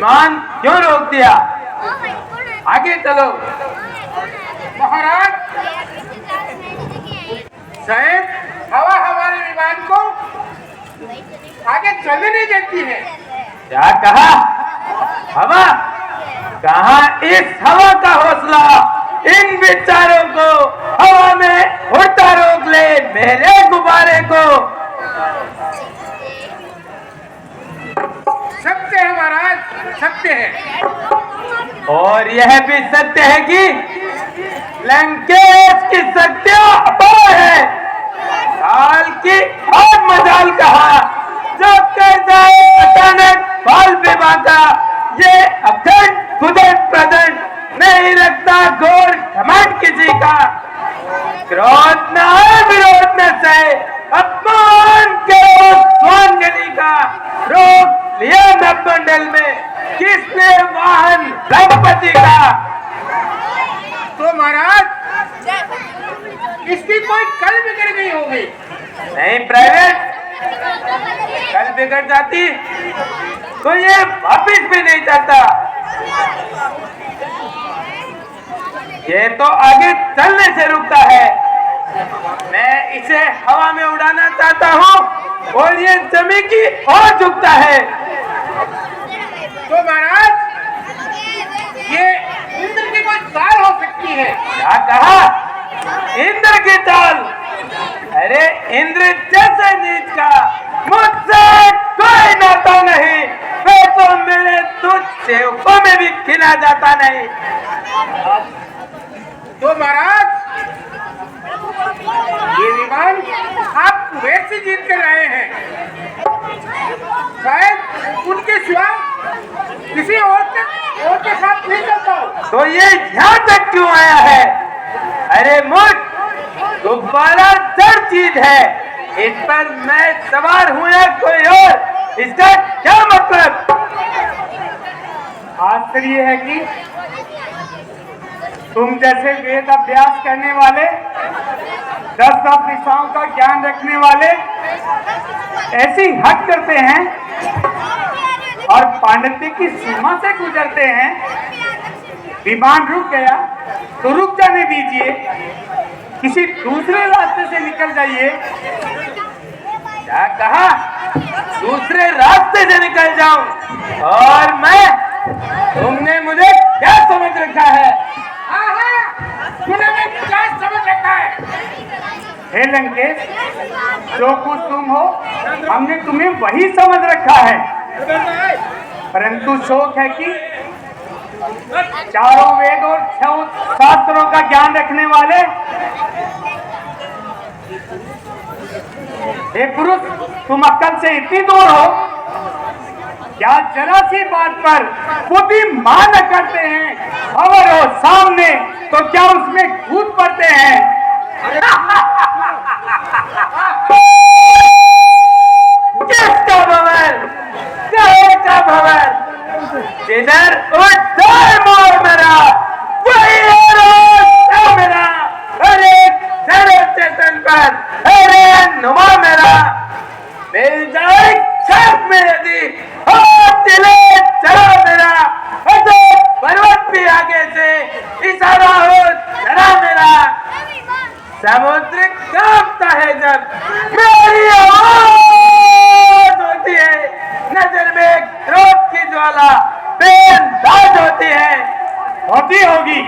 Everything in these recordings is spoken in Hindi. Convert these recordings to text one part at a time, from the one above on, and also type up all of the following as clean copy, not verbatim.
विमान क्यों रोक दिया? आगे चलो। महाराज, शायद हवा हमारे विमान को आगे चलने नहीं देती है। क्या कहा? हवा? कहा इस हवा का हौसला इन बेचारों को हवा में उड़ता रोक ले मेरे गुब्बारे को। सत्य है महाराज, सत्य है। और यह भी सत्य है कि लंकेश की शक्ति अपार है। काल की और मजाल कहा जो कर जाए अचानक बाल विवाह का ये अखंड कुदरत प्रदंड नहीं रखता घोर घमंड किसी का। क्रोध न है विरोध न सहे अपमान करो स्वांजलि का। रोक लिया नवमंडल में किसने वाहन ब्रह्मपति का। तो महाराज, इसकी कोई कल बिगड़ गई होगी। नहीं प्राइवेट, कल बिगड़ जाती तो ये वापिस भी नहीं चलता। ये तो आगे चलने से रुकता है। मैं इसे हवा में उड़ाना चाहता हूँ और ये जमीन की ओर झुकता है। तो महाराज, ये इंद्र की कोई चाल हो सकती है। क्या कहा? इंद्र की चाल? अरे इंद्र जैसे नीच का मुझसे कोई नाता नहीं। मैं तो मेरे दूध सेवकों में भी खिला जाता नहीं। तो महाराज, ये विमान आप कुवैत से जीत कर आए हैं। शायद उनके सिवा किसी और के साथ नहीं चलता हो। तो ये यहाँ तक क्यों आया है? अरे मूर्ख, गुब्बारा जड़ चीज है। इस पर मैं सवार हूँ या कोई और, इसका क्या मतलब? आश्चर्य है कि तुम जैसे वेद अभ्यास करने वाले, 10 दिशाओं का ज्ञान रखने वाले ऐसी हट करते हैं और पांडित्य की सीमा से गुजरते हैं। विमान रुक गया तो रुक जाने दीजिए, किसी दूसरे रास्ते से निकल जाइए। क्या कहा? दूसरे रास्ते से निकल जाऊं? और मैं? तुमने मुझे क्या समझ रखा है? तूने क्या समझ रखा है? हे लंकेश, जो कुछ तुम हो हमने तुम्हें वही समझ रखा है। परंतु शोक है कि चारों वेद और 6 शास्त्रों का ज्ञान रखने वाले हे पुरुष, तुम अक्ल से इतनी दूर हो, क्या जरा सी बात पर बुद्धिमान करते हैं। खबर हो सामने तो क्या उसमें कूद पड़ते हैं। किसका भवन? कहे का भवन? जिधर उठ जाए मोर मेरा वही है मेरा। हर एक जड़ चेतन पर हर एक नुमा मेरा। मिल जाए छत में यदि दिले चला मेरा। पर्वत भी आगे से इशारा हो चला मेरा। समुद्र कांपता है जब मेरी आवाज होती है। नजर में क्रोध की ज्वाला बेअंदाज होती है। होती होगी।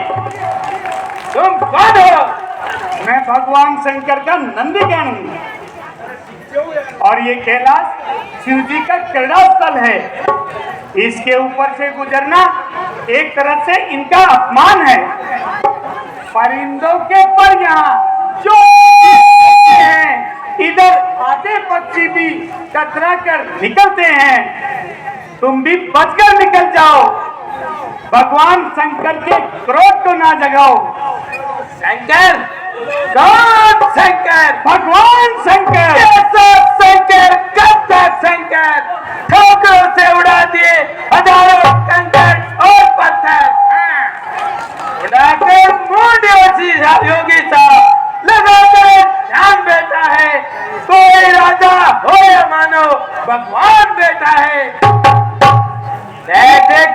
तुम कौन हो? मैं भगवान शंकर का नंदीगण हूँ और ये कैलाश शिव जी का क्रीड़ा स्थल है। इसके ऊपर से गुजरना एक तरह से इनका अपमान है। परिंदों के पर यहाँ जो हैं, इधर आधे पक्षी भी कतरा कर निकलते हैं। तुम भी बचकर निकल जाओ, भगवान शंकर के क्रोध को ना जगाओ। शंकर? कौन शंकर? भगवान शंकर। कैसा शंकर? कब तक शंकर? ठोकरों से उड़ा दिए हजारों कंकड़ और पत्थर। उड़ाकर मूड योगी साहब लगाकर ध्यान बैठा है। कोई राजा हो या मानो भगवान बैठा है। देख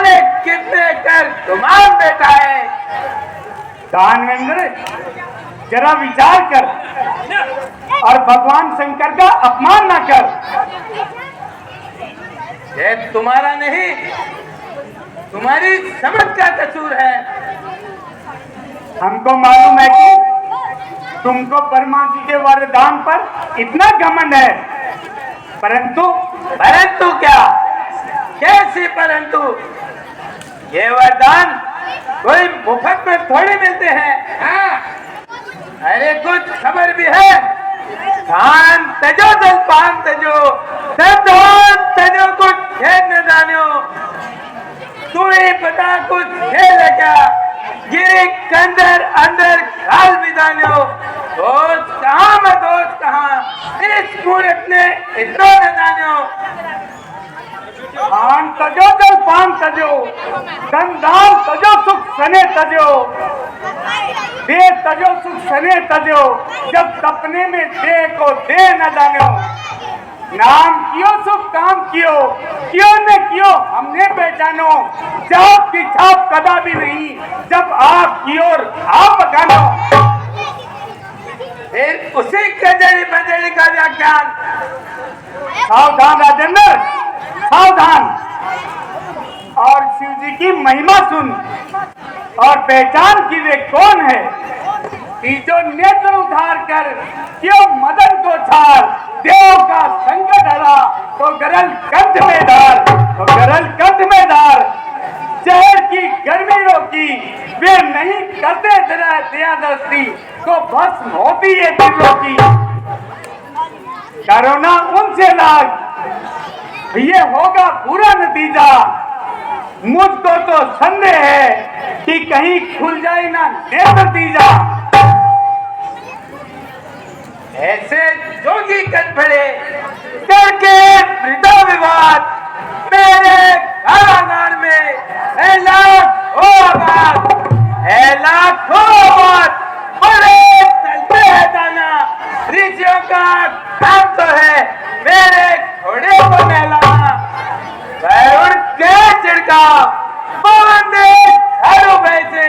जाने कितने कर गुमान बैठा है। दानवेंद्र, जरा विचार कर और भगवान शंकर का अपमान न कर। ये तुम्हारा नहीं, तुम्हारी समझ का कसूर है। हमको मालूम है कि तुमको ब्रह्मा जी के वरदान पर इतना घमंड है, परंतु क्या? कैसी परंतु? ये वरदान कोई मुफ्त में थोड़ी मिलते हैं। हाँ। अरे कुछ खबर भी है। धान तजो जलपान तजो, धन तजो, कुछ खेल न जानो। तू ही बता कुछ खेल है क्या? गिरे कंदर अंदर गाल भी जानो। दोस्त कहाँ मैं दोस्त कहाँ, इस मूर्ख ने इतना न जानो। धान तजो जलपान तजो, धन दान तजो सुख सने तजो, दे तजो सुख सने तजो, जब सपने में दे को दे न जानो। नाम कियो सुख काम कियो, क्यों न कियो हमने पहचानो। जाप की छाप कदा भी नहीं, जब आप की ओर आप बगानो। फिर उसी कजरी बजरी का व्याख्यान। सावधान राजेंद्र, सावधान, और शिव जी की महिमा सुन और पहचान की वे कौन है। कि जो नेत्र उधार कर क्यों मदन को छाड़, देव का संकट हरा तो गरल कंठ में धार, तो गरल कंठ में धार। शहर की गर्मी रोकी, वे नहीं करते जरा दया दृष्टि, तो भस्म होती है दिलों की। करोना उनसे लाग, ये होगा बुरा नतीजा। मुझको तो संदेह है कि कहीं खुल जाए ना नेत्र तीजा। ऐसे जोगी कर पड़े करके वृद्धा विवाद, मेरे कारागार में है लाखों आबाद। बड़े चलते हैं दाना, ऋषियों का काम तो है मेरे घोड़े को नहलाना। वरुण के छिड़का पवन ने झाड़ू भैसे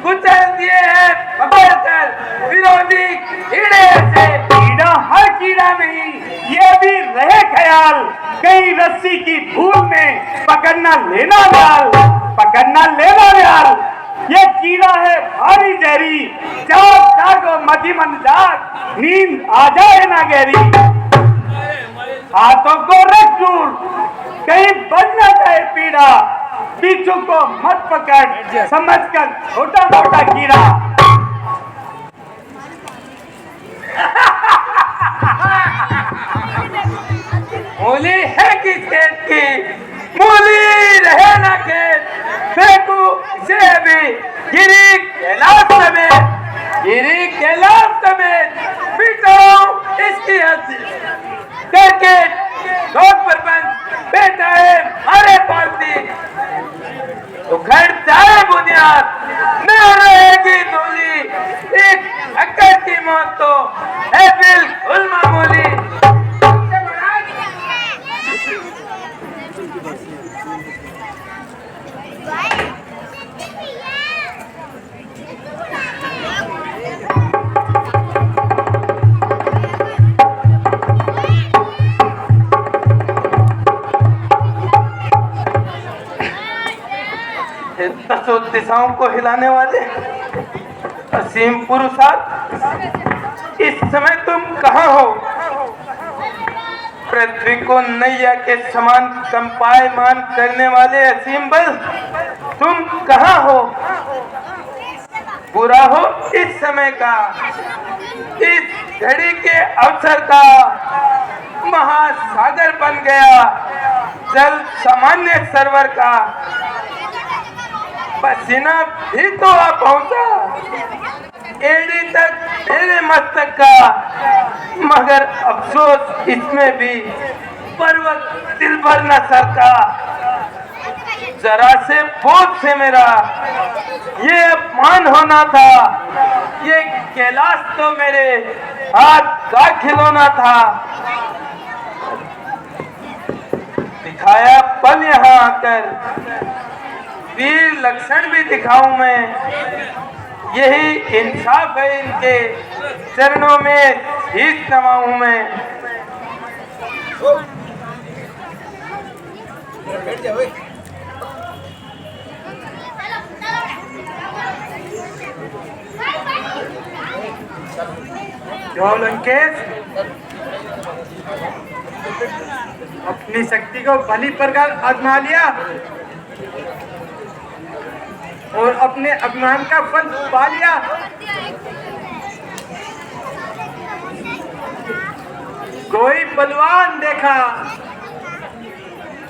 कुचल दिए हैं पकड़कर विरोधी कीड़े से। कीड़ा हर कीड़ा नहीं, ये भी रहे ख्याल, कहीं रस्सी की धूल में पकड़ना लेना न्याल, पकड़ना लेना न्याल। ये कीड़ा है भारी जहरी, जाग जागो मधी मन जाग, नींद आ जाए ना गहरी। हाथों को रख दूर, कहीं बजना जाए पीड़ा, पीछू को मत पकड़ समझकर छोटा मोटा कीड़ा। मूली है किस खेत की, मूली रहे ना खेत, फेंकू इसे भी गिरी कैलाश समेत, गिरी कैलाश समेत, पिटाऊं इसकी हंसी करके लोग प्रपंच बेटा है मारे पालती। उखड़ जाए बुनियाद, न रहेगी धूली, एक हक्कर की मौत तो है बिल्कुल मामूली। दसों दिशाओं को हिलाने वाले असीम पुरुषार्थ, इस समय तुम कहाँ हो? पृथ्वी को नैया के समान कंपायमान करने वाले असीम बल, तुम कहाँ हो? बुरा हो इस समय का, इस घड़ी के अवसर का, महासागर बन गया जल सामान्य सरवर का। पसीना भी तो आ पहुंचा एड़ी तक मेरे मस्तक का, मगर अफसोस इसमें भी पर्वत दिल भर न सरका। जरा से बोझ से मेरा ये अपमान होना था, ये कैलाश तो मेरे हाथ का खिलौना था। दिखाया पल यहाँ आकर वीर लक्षण भी दिखाऊं मैं। यही इंसाफ है इनके चरणों में शीश नवाऊं मैं। जो लंकेश अपनी शक्ति को भली प्रकार आजमा लिया और अपने अभिमान का फल पा लिया। कोई बलवान देखा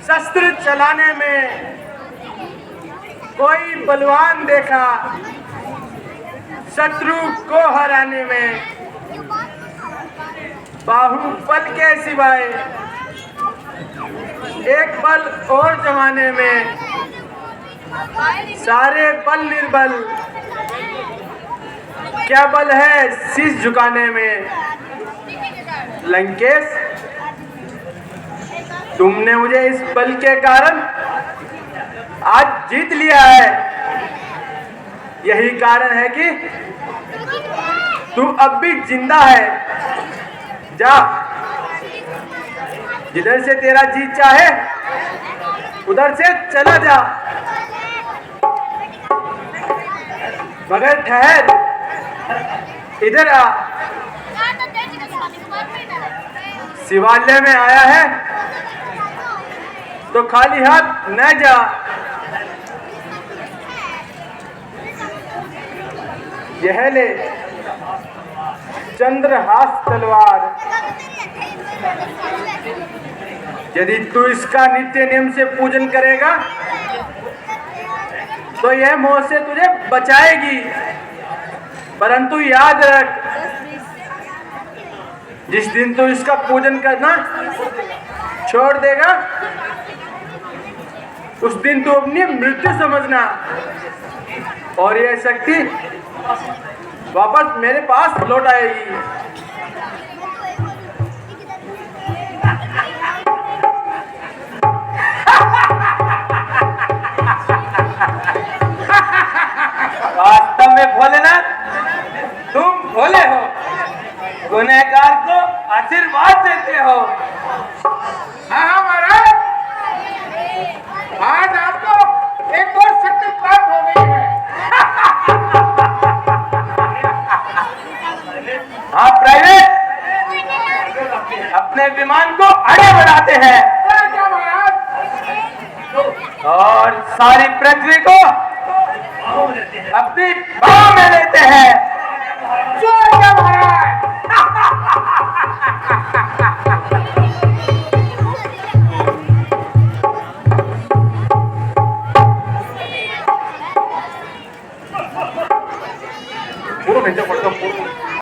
शस्त्र चलाने में, कोई बलवान देखा शत्रु को हराने में। बाहुबल के सिवाय एक बल और जमाने में सारे बल निर्बल। क्या बल है शीश झुकाने में। लंकेश, तुमने मुझे इस बल के कारण आज जीत लिया है। यही कारण है कि तू अब भी जिंदा है। जा, जिधर से तेरा जी चाहे उधर से चला जा, मगर ठहर, इधर आ। शिवालय में आया है तो खाली हाथ न जा। यह ले चंद्रहास तलवार। यदि तू इसका नित्य नियम से पूजन करेगा तो यह मौत से तुझे बचाएगी। परंतु याद रख, जिस दिन तू इसका पूजन करना छोड़ देगा उस दिन तू अपनी मृत्यु समझना और यह शक्ति वापस मेरे पास लौट आएगी। वास्तव में भोलेनाथ, तुम भोले हो, गुनहगार को आशीर्वाद देते हो। हाँ महाराज, आज आपको एक और शक्ति प्राप्त हो गई है। हाँ प्राइवेट, अपने विमान को आगे बढ़ाते हैं क्या महाराज? और सारी पृथ्वी को अपनी बाहों में लेते हैं।